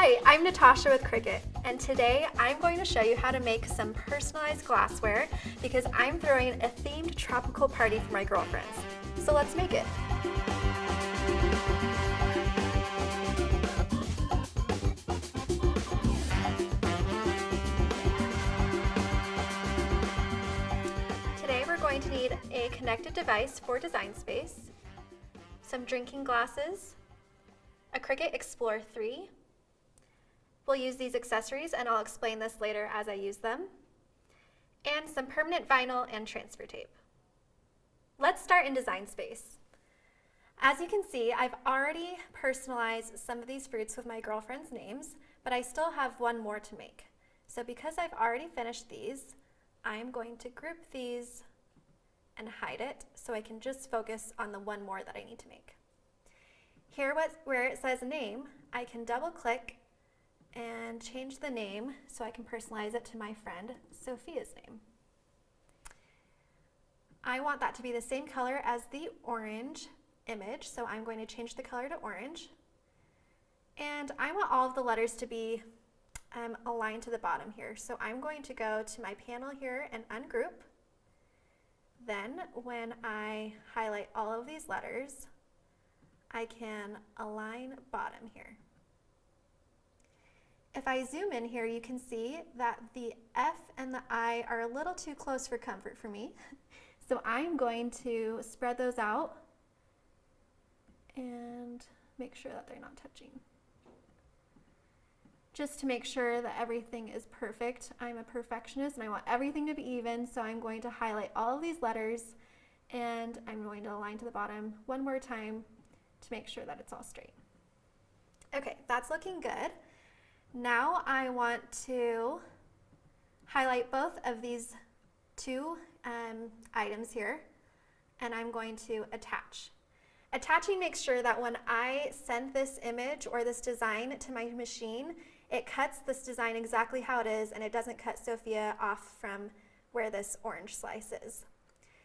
Hi, I'm Natasha with Cricut, and today I'm going to show you how to make some personalized glassware because I'm throwing a themed tropical party for my girlfriends. So let's make it. Today we're going to need a connected device for design space, some drinking glasses, a Cricut Explore 3. We'll use these accessories, and I'll explain this later as I use them, and some permanent vinyl and transfer tape. Let's start in design space. As you can see, I've already personalized some of these fruits with my girlfriend's names, but I still have one more to make. So because I've already finished these, I'm going to group these and hide it so I can just focus on the one more that I need to make. Here where it says name, I can double click and change the name so I can personalize it to my friend Sophia's name. I want that to be the same color as the orange image, so I'm going to change the color to orange. And I want all of the letters to be aligned to the bottom here. So I'm going to go to my panel here and ungroup. Then when I highlight all of these letters, I can align bottom here. If I zoom in here, you can see that the F and the I are a little too close for comfort for me. So I'm going to spread those out and make sure that they're not touching. Just to make sure that everything is perfect. I'm a perfectionist and I want everything to be even, so I'm going to highlight all of these letters and I'm going to align to the bottom one more time to make sure that it's all straight. Okay, that's looking good. Now I want to highlight both of these two items here, and I'm going to attach. Attaching makes sure that when I send this image or this design to my machine, it cuts this design exactly how it is, and it doesn't cut Sophia off from where this orange slice is.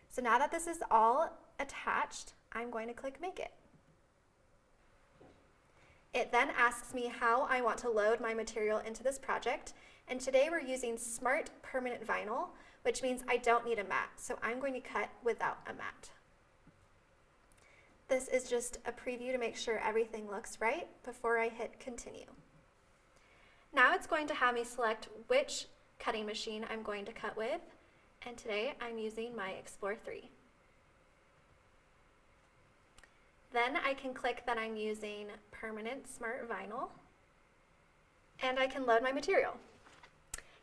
So now that this is all attached, I'm going to click Make It. It then asks me how I want to load my material into this project, and today we're using Smart Permanent Vinyl, which means I don't need a mat, so I'm going to cut without a mat. This is just a preview to make sure everything looks right before I hit continue. Now it's going to have me select which cutting machine I'm going to cut with, and today I'm using my Explore 3. Then I can click that I'm using Permanent Smart Vinyl, and I can load my material.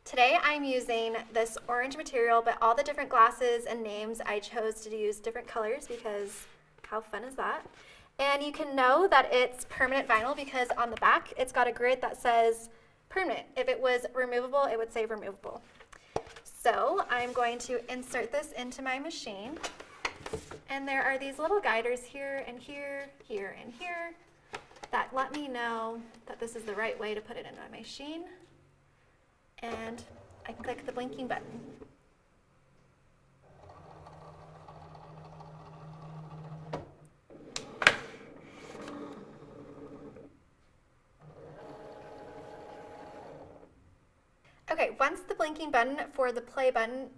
Today I'm using this orange material, but all the different glasses and names I chose to use different colors because how fun is that? And you can know that it's permanent vinyl because on the back it's got a grid that says permanent. If it was removable, it would say removable. So I'm going to insert this into my machine. And there are these little guiders here and here, here and here that let me know that this is the right way to put it into my machine. And I can click the blinking button. Okay, once the blinking button for the play button,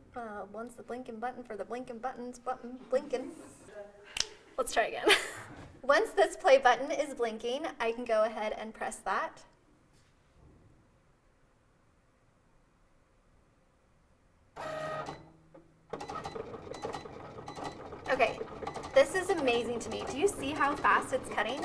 blinking. Let's try again. Once this play button is blinking, I can go ahead and press that. Okay, this is amazing to me. Do you see how fast it's cutting?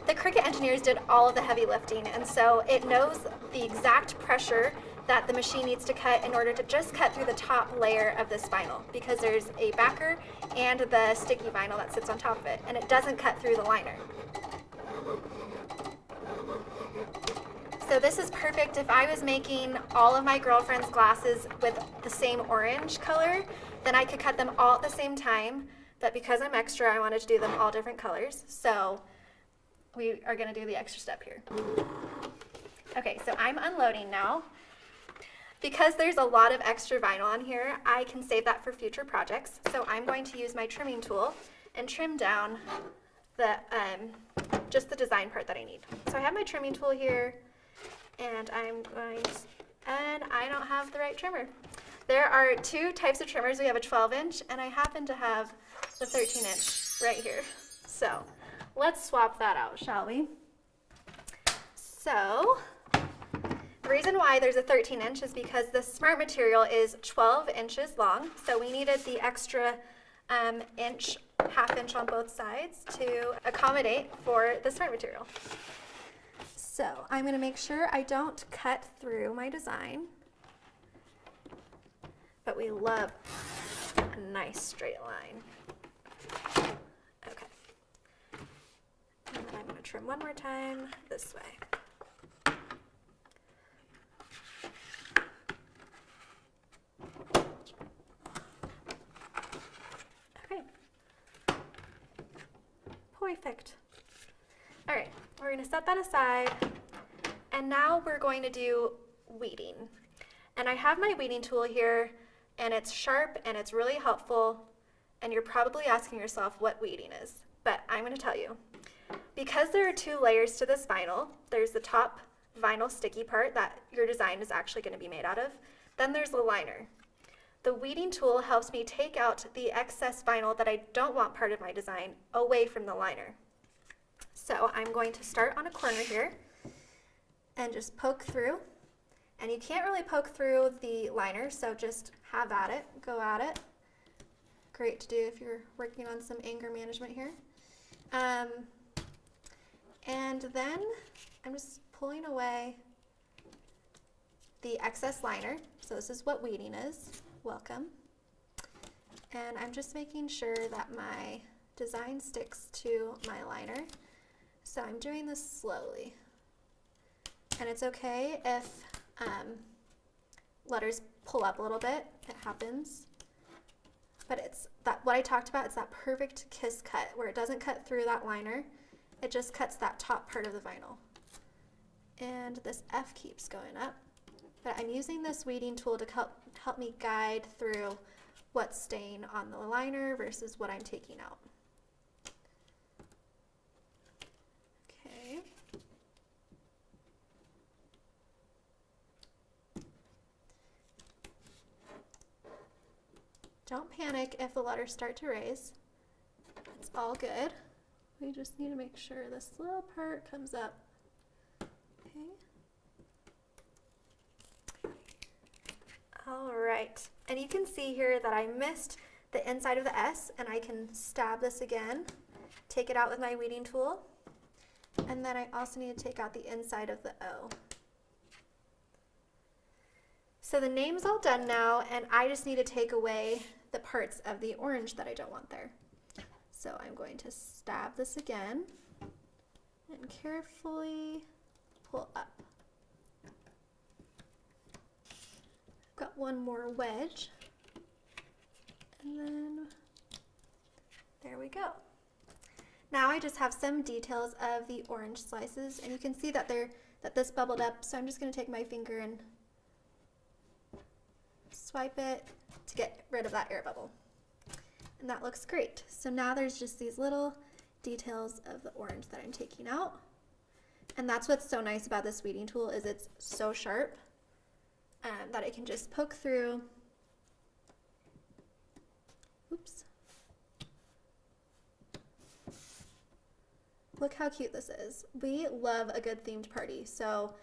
The Cricut engineers did all of the heavy lifting, and so it knows the exact pressure that the machine needs to cut in order to just cut through the top layer of this vinyl, because there's a backer and the sticky vinyl that sits on top of it, and it doesn't cut through the liner. So this is perfect if I was making all of my girlfriend's glasses with the same orange color, then I could cut them all at the same time, but because I'm extra, I wanted to do them all different colors, so we are going to do the extra step here. Okay, so I'm unloading now. Because there's a lot of extra vinyl on here, I can save that for future projects. So I'm going to use my trimming tool and trim down the just the design part that I need. So I have my trimming tool here, And I don't have the right trimmer. There are two types of trimmers. We have a 12-inch, and I happen to have the 13-inch right here. So let's swap that out, shall we? So the reason why there's a 13-inch is because the Smart material is 12 inches long, so we needed the extra half inch on both sides to accommodate for the Smart material. So I'm going to make sure I don't cut through my design, but we love a nice straight line. Okay. And then I'm going to trim one more time this way. Okay. Perfect. All right, we're going to set that aside, and now we're going to do weeding. And I have my weeding tool here, and it's sharp and it's really helpful, and you're probably asking yourself what weeding is, but I'm going to tell you. Because there are two layers to this vinyl, there's the top vinyl sticky part that your design is actually going to be made out of, then there's the liner. The weeding tool helps me take out the excess vinyl that I don't want part of my design away from the liner. So I'm going to start on a corner here and just poke through. And you can't really poke through the liner, so just have at it, go at it. Great to do if you're working on some anger management here. And then I'm just pulling away the excess liner. So this is what weeding is. Welcome. And I'm just making sure that my design sticks to my liner. So I'm doing this slowly. And it's okay if letters pull up a little bit. It happens. But it's that what I talked about, it's that perfect kiss cut where it doesn't cut through that liner. It just cuts that top part of the vinyl. And this F keeps going up. But I'm using this weeding tool to help me guide through what's staying on the liner versus what I'm taking out. Okay. Don't panic if the letters start to raise. It's all good. We just need to make sure this little part comes up. Okay. All right, and you can see here that I missed the inside of the S, and I can stab this again, take it out with my weeding tool, and then I also need to take out the inside of the O. So the name's all done now, and I just need to take away the parts of the orange that I don't want there. So I'm going to stab this again and carefully pull up. Got one more wedge, and then there we go. Now I just have some details of the orange slices, and you can see that this bubbled up, so I'm just going to take my finger and swipe it to get rid of that air bubble. And that looks great. So now there's just these little details of the orange that I'm taking out. And that's what's so nice about this weeding tool is it's so sharp that it can just poke through. Oops. Look how cute this is. We love a good themed party. So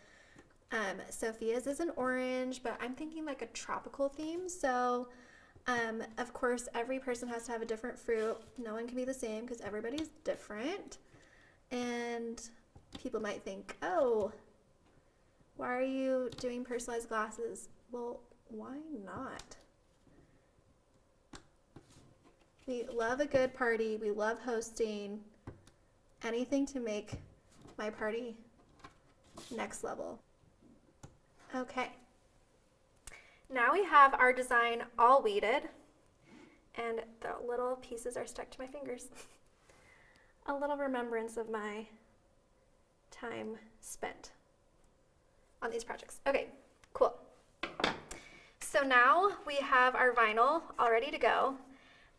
Sophia's is an orange, but I'm thinking like a tropical theme. So of course, every person has to have a different fruit. No one can be the same because everybody's different. And people might think, oh, why are you doing personalized glasses? Well, why not? We love a good party. We love hosting. Anything to make my party next level. Okay. Now we have our design all weeded, and the little pieces are stuck to my fingers. A little remembrance of my time spent on these projects. Okay, cool. So now we have our vinyl all ready to go.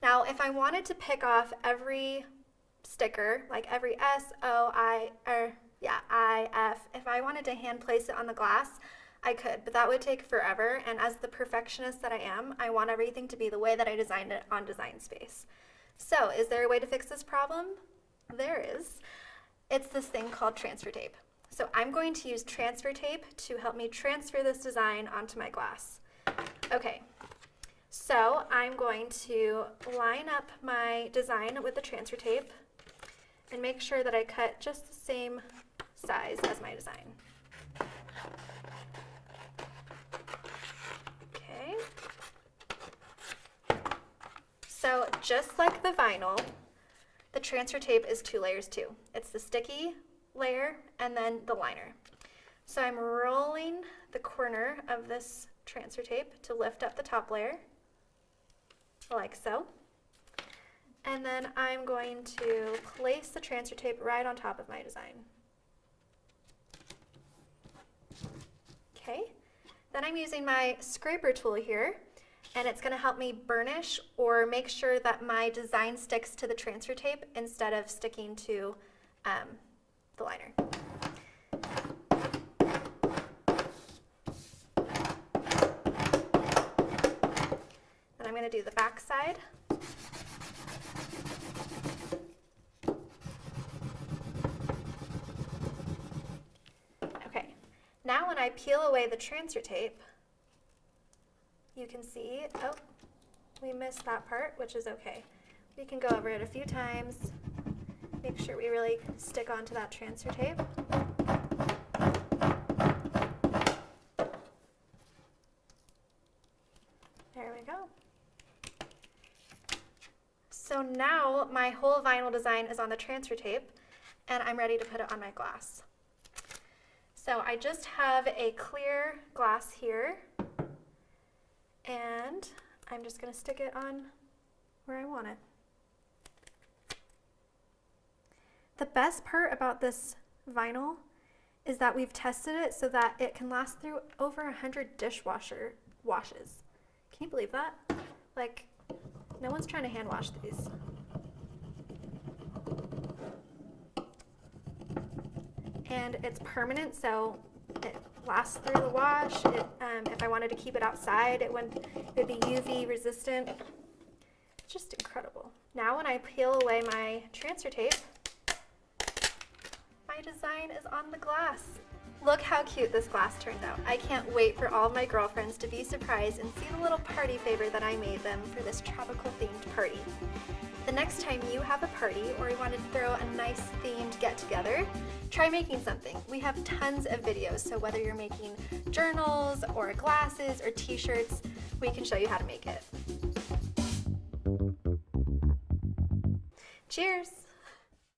Now if I wanted to pick off every sticker, like every S, O, I, or Yeah, IF. If I wanted to hand place it on the glass, I could, but that would take forever. And as the perfectionist that I am, I want everything to be the way that I designed it on Design Space. So is there a way to fix this problem? There is. It's this thing called transfer tape. So I'm going to use transfer tape to help me transfer this design onto my glass. Okay, so I'm going to line up my design with the transfer tape and make sure that I cut just the same size as my design. Okay. So just like the vinyl, the transfer tape is 2 layers too. It's the sticky layer and then the liner. So I'm rolling the corner of this transfer tape to lift up the top layer, like so. And then I'm going to place the transfer tape right on top of my design. Okay, then I'm using my scraper tool here, and it's going to help me burnish or make sure that my design sticks to the transfer tape instead of sticking to the liner. Then I'm going to do the back side. Okay, now when I peel away the transfer tape, you can see, oh, we missed that part, which is okay. We can go over it a few times, make sure we really stick onto that transfer tape. There we go. So now my whole vinyl design is on the transfer tape, and I'm ready to put it on my glass. So I just have a clear glass here, and I'm just going to stick it on where I want it. The best part about this vinyl is that we've tested it so that it can last through over 100 dishwasher washes. Can you believe that? Like, no one's trying to hand wash these. And it's permanent, so it lasts through the wash. If I wanted to keep it outside, it'd be UV resistant. It's just incredible. Now when I peel away my transfer tape, my design is on the glass. Look how cute this glass turned out. I can't wait for all of my girlfriends to be surprised and see the little party favor that I made them for this tropical themed party. The next time you have a party or you want to throw a nice themed get together, try making something. We have tons of videos, so whether you're making journals or glasses or t-shirts, we can show you how to make it. Cheers!